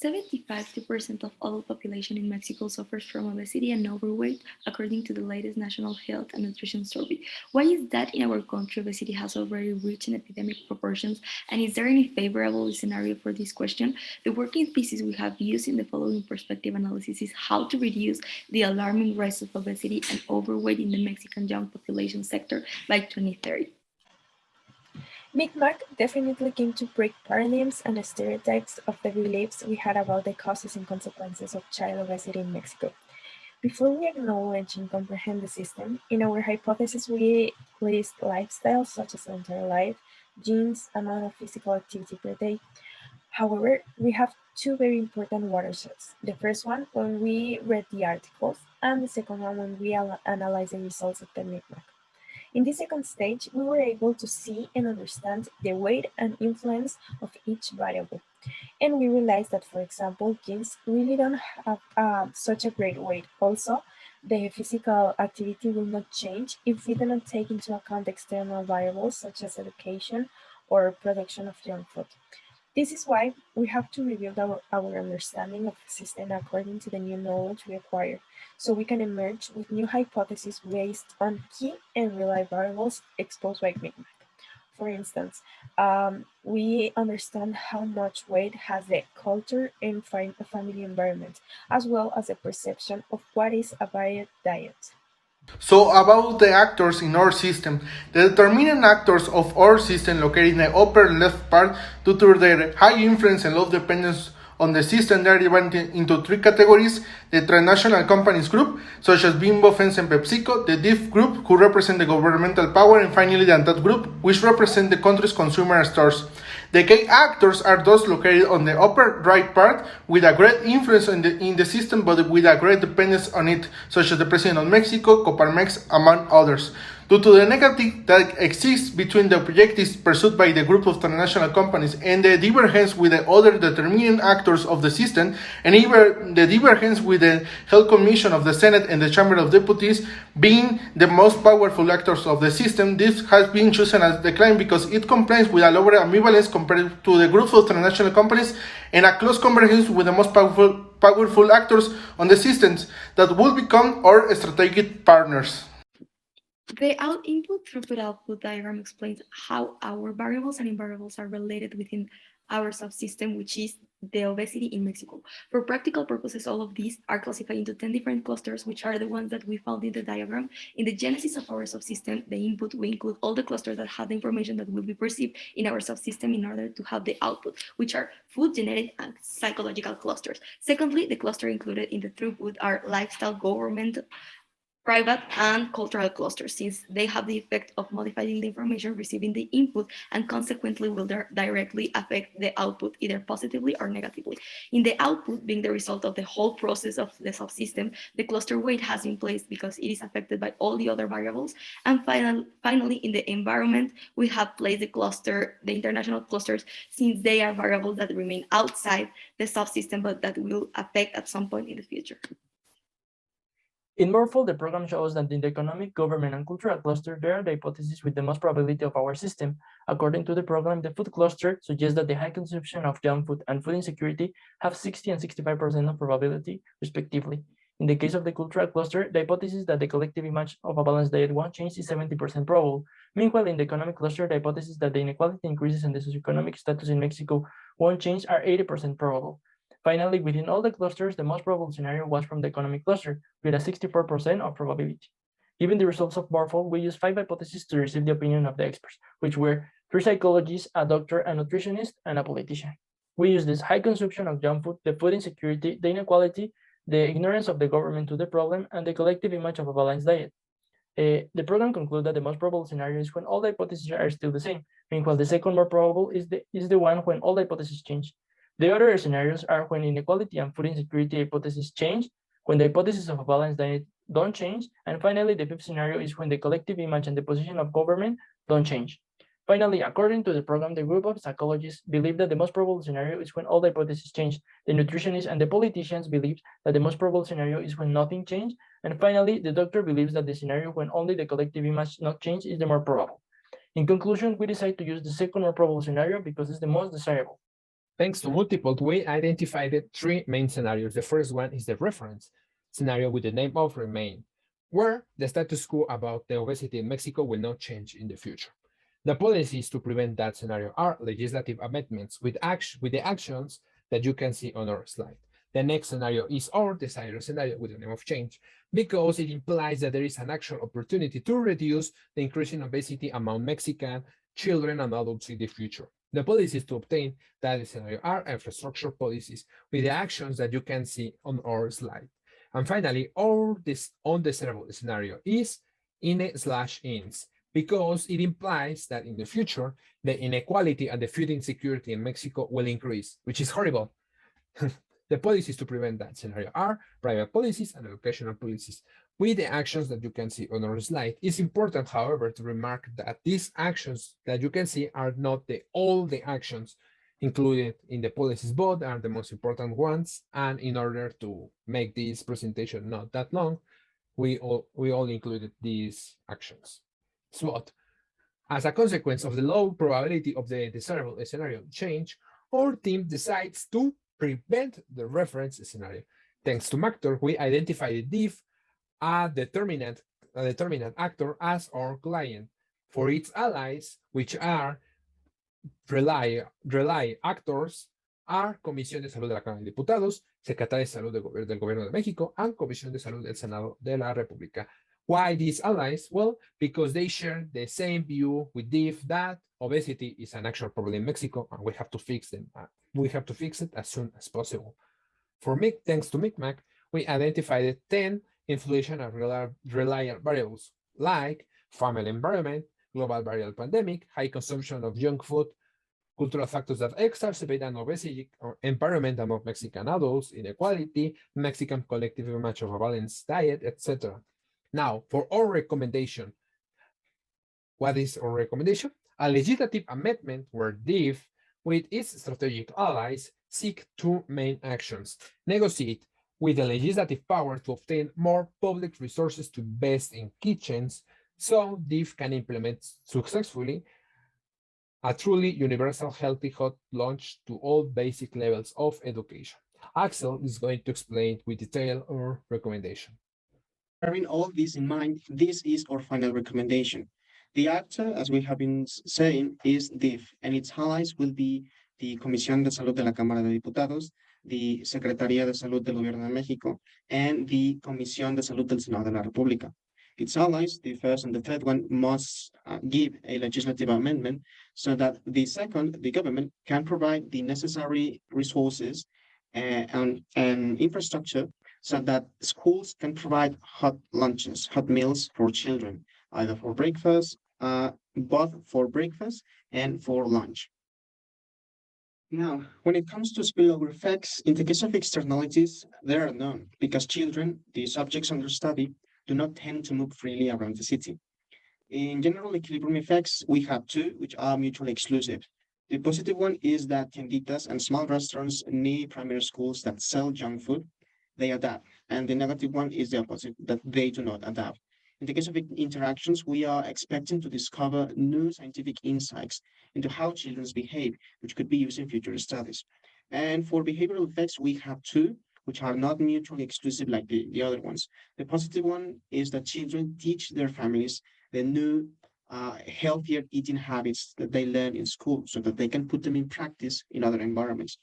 75% of adult population in Mexico suffers from obesity and overweight, according to the latest National Health and Nutrition Survey. Why is that in our country obesity has already reached an epidemic proportions, and is there any favorable scenario for this question? The working thesis we have used in the following perspective analysis is how to reduce the alarming rise of obesity and overweight in the Mexican young population sector by 2030. Big Mac definitely came to break paradigms and stereotypes of the beliefs we had about the causes and consequences of child obesity in Mexico. Before we acknowledge and comprehend the system, in our hypothesis we list lifestyles such as entire life, genes, amount of physical activity per day. However, we have two very important watersheds. The first one when we read the articles, and the second one when we analyze the results of the Big Mac. In this second stage, we were able to see and understand the weight and influence of each variable. And we realized that, for example, genes really don't have such a great weight. Also, the physical activity will not change if we do not take into account external variables such as education or production of junk food. This is why we have to rebuild our understanding of the system according to the new knowledge we acquire, so we can emerge with new hypotheses based on key and reliable variables exposed by Big Mac. For instance, we understand how much weight has the culture and family environment, as well as the perception of what is a varied diet. So about the actors in our system, the determining actors of our system located in the upper left part due to their high influence and low dependence on the system, they are divided into three categories: the transnational companies group, such as Bimbo, Fence, and PepsiCo; the DIF group, who represent the governmental power; and finally the Untitled group, which represent the country's consumer stores. The key actors are those located on the upper right part, with a great influence in the system, but with a great dependence on it, such as the President of Mexico, Coparmex, among others. Due to the negative that exists between the objectives pursued by the group of international companies and the divergence with the other determining actors of the system, and even the divergence with the Health Commission of the Senate and the Chamber of Deputies being the most powerful actors of the system, this has been chosen as decline because it complies with a lower ambivalence compared to the group of international companies and a close convergence with the most powerful actors on the systems that will become our strategic partners. The input throughput output diagram explains how our variables and invariables are related within our subsystem, which is the obesity in Mexico. For practical purposes, all of these are classified into 10 different clusters, which are the ones that we found in the diagram. In the genesis of our subsystem, the input, we include all the clusters that have the information that will be perceived in our subsystem in order to have the output, which are food, genetic, and psychological clusters. Secondly, the cluster included in the throughput are lifestyle, government, private, and cultural clusters, since they have the effect of modifying the information received in the input and consequently will directly affect the output either positively or negatively. In the output, being the result of the whole process of the subsystem, the cluster weight has been placed because it is affected by all the other variables. And finally, in the environment, we have placed the international clusters, since they are variables that remain outside the subsystem but that will affect at some point in the future. In Morphle, the program shows that in the economic, government, and cultural cluster, there are the hypotheses with the most probability of our system. According to the program, the food cluster suggests that the high consumption of junk food and food insecurity have 60 and 65% of probability, respectively. In the case of the cultural cluster, the hypothesis that the collective image of a balanced diet won't change is 70% probable. Meanwhile, in the economic cluster, the hypothesis that the inequality increases and the socioeconomic status in Mexico won't change are 80% probable. Finally, within all the clusters, the most probable scenario was from the economic cluster, with a 64% of probability. Given the results of Morphle, we used 5 hypotheses to receive the opinion of the experts, which were 3 psychologists, a doctor, a nutritionist, and a politician. We used this high consumption of junk food, the food insecurity, the inequality, the ignorance of the government to the problem, and the collective image of a balanced diet. The program concludes that the most probable scenario is when all the hypotheses are still the same, meanwhile the second more probable is the one when all the hypotheses change. The other scenarios are when inequality and food insecurity hypotheses change, when the hypothesis of a balanced diet don't change, and finally the fifth scenario is when the collective image and the position of government don't change. Finally, according to the program, the group of psychologists believe that the most probable scenario is when all the hypotheses change. The nutritionists and the politicians believe that the most probable scenario is when nothing changed. And finally, the doctor believes that the scenario when only the collective image not change is the more probable. In conclusion, we decide to use the second more probable scenario because it's the most desirable. Thanks to multiple, we identified three main scenarios. The first one is the reference scenario with the name of remain, where the status quo about the obesity in Mexico will not change in the future. The policies to prevent that scenario are legislative amendments with the actions that you can see on our slide. The next scenario is our desired scenario with the name of change, because it implies that there is an actual opportunity to reduce the increasing obesity among Mexican children and adults in the future. The policies to obtain that scenario are infrastructure policies with the actions that you can see on our slide. And finally, our this undesirable scenario is INE/INS, because it implies that in the future, the inequality and the food insecurity in Mexico will increase, which is horrible. The policies to prevent that scenario are private policies and educational policies. With the actions that you can see on our slide, it's important, however, to remark that these actions that you can see are not all the actions included in the policies, but are the most important ones. And in order to make this presentation not that long, we all included these actions. So, as a consequence of the low probability of the desirable scenario change, our team decides to prevent the reference scenario. Thanks to Mactor, we identified diff, a determinant actor, as our client. For its allies, which are relay actors, are Comisión de Salud de la Cámara de Diputados, Secretaría de Salud del Gobierno de México, and Comisión de Salud del Senado de la República. Why these allies? Well, because they share the same view with DIF that obesity is an actual problem in Mexico, and we have to fix them. We have to fix it as soon as possible. For me, thanks to MICMAC, we identified 10 inflation and reliable variables, like family environment, global viral pandemic, high consumption of junk food, cultural factors that exacerbate an obesity environment among Mexican adults, inequality, Mexican collective image of a balanced diet, etc. Now, for our recommendation, what is our recommendation? A legislative amendment where DIF, with its strategic allies, seek two main actions: negotiate with the legislative power to obtain more public resources to invest in kitchens, so DIF can implement successfully a truly universal healthy hot lunch to all basic levels of education. Axel is going to explain with detail our recommendation. Having all this in mind, this is our final recommendation. The actor, as we have been saying, is DIF, and its allies will be the Comisión de Salud de la Cámara de Diputados, the Secretaría de Salud del Gobierno de México, and the Comisión de Salud del Senado de la República. Its allies, the first and the third one, must give a legislative amendment so that the second, the government, can provide the necessary resources and infrastructure so that schools can provide hot lunches, hot meals for children, either for breakfast, both for breakfast and for lunch. Now, when it comes to spillover effects, in the case of externalities, they are known because children, the subjects under study, do not tend to move freely around the city. In general equilibrium effects, we have two, which are mutually exclusive. The positive one is that tienditas and small restaurants near primary schools that sell junk food, they adapt. And the negative one is the opposite, that they do not adapt. In the case of interactions, we are expecting to discover new scientific insights into how children behave, which could be used in future studies. And for behavioral effects, we have two, which are not mutually exclusive like the other ones. The positive one is that children teach their families the new healthier eating habits that they learn in school so that they can put them in practice in other environments.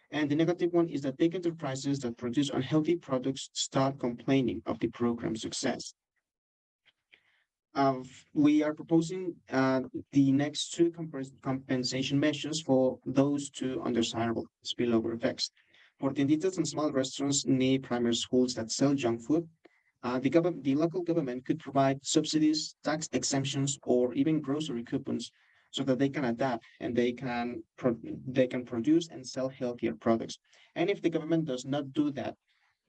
And the negative one is that big enterprises that produce unhealthy products start complaining of the program's success. We are proposing the next two compensation measures for those two undesirable spillover effects. For tienditas and small restaurants near primary schools that sell junk food, the local government could provide subsidies, tax exemptions, or even grocery coupons so that they can adapt and they can produce and sell healthier products. And if the government does not do that,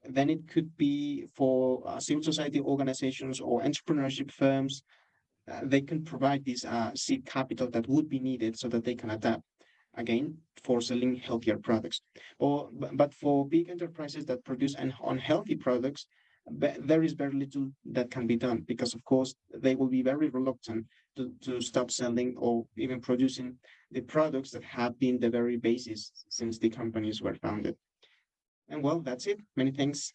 then it could be for civil society organizations or entrepreneurship firms. They can provide this seed capital that would be needed so that they can adapt again for selling healthier products. But for big enterprises that produce unhealthy products, there is very little that can be done because, of course, they will be very reluctant to stop selling or even producing the products that have been the very basis since the companies were founded. And well, that's it. Many thanks.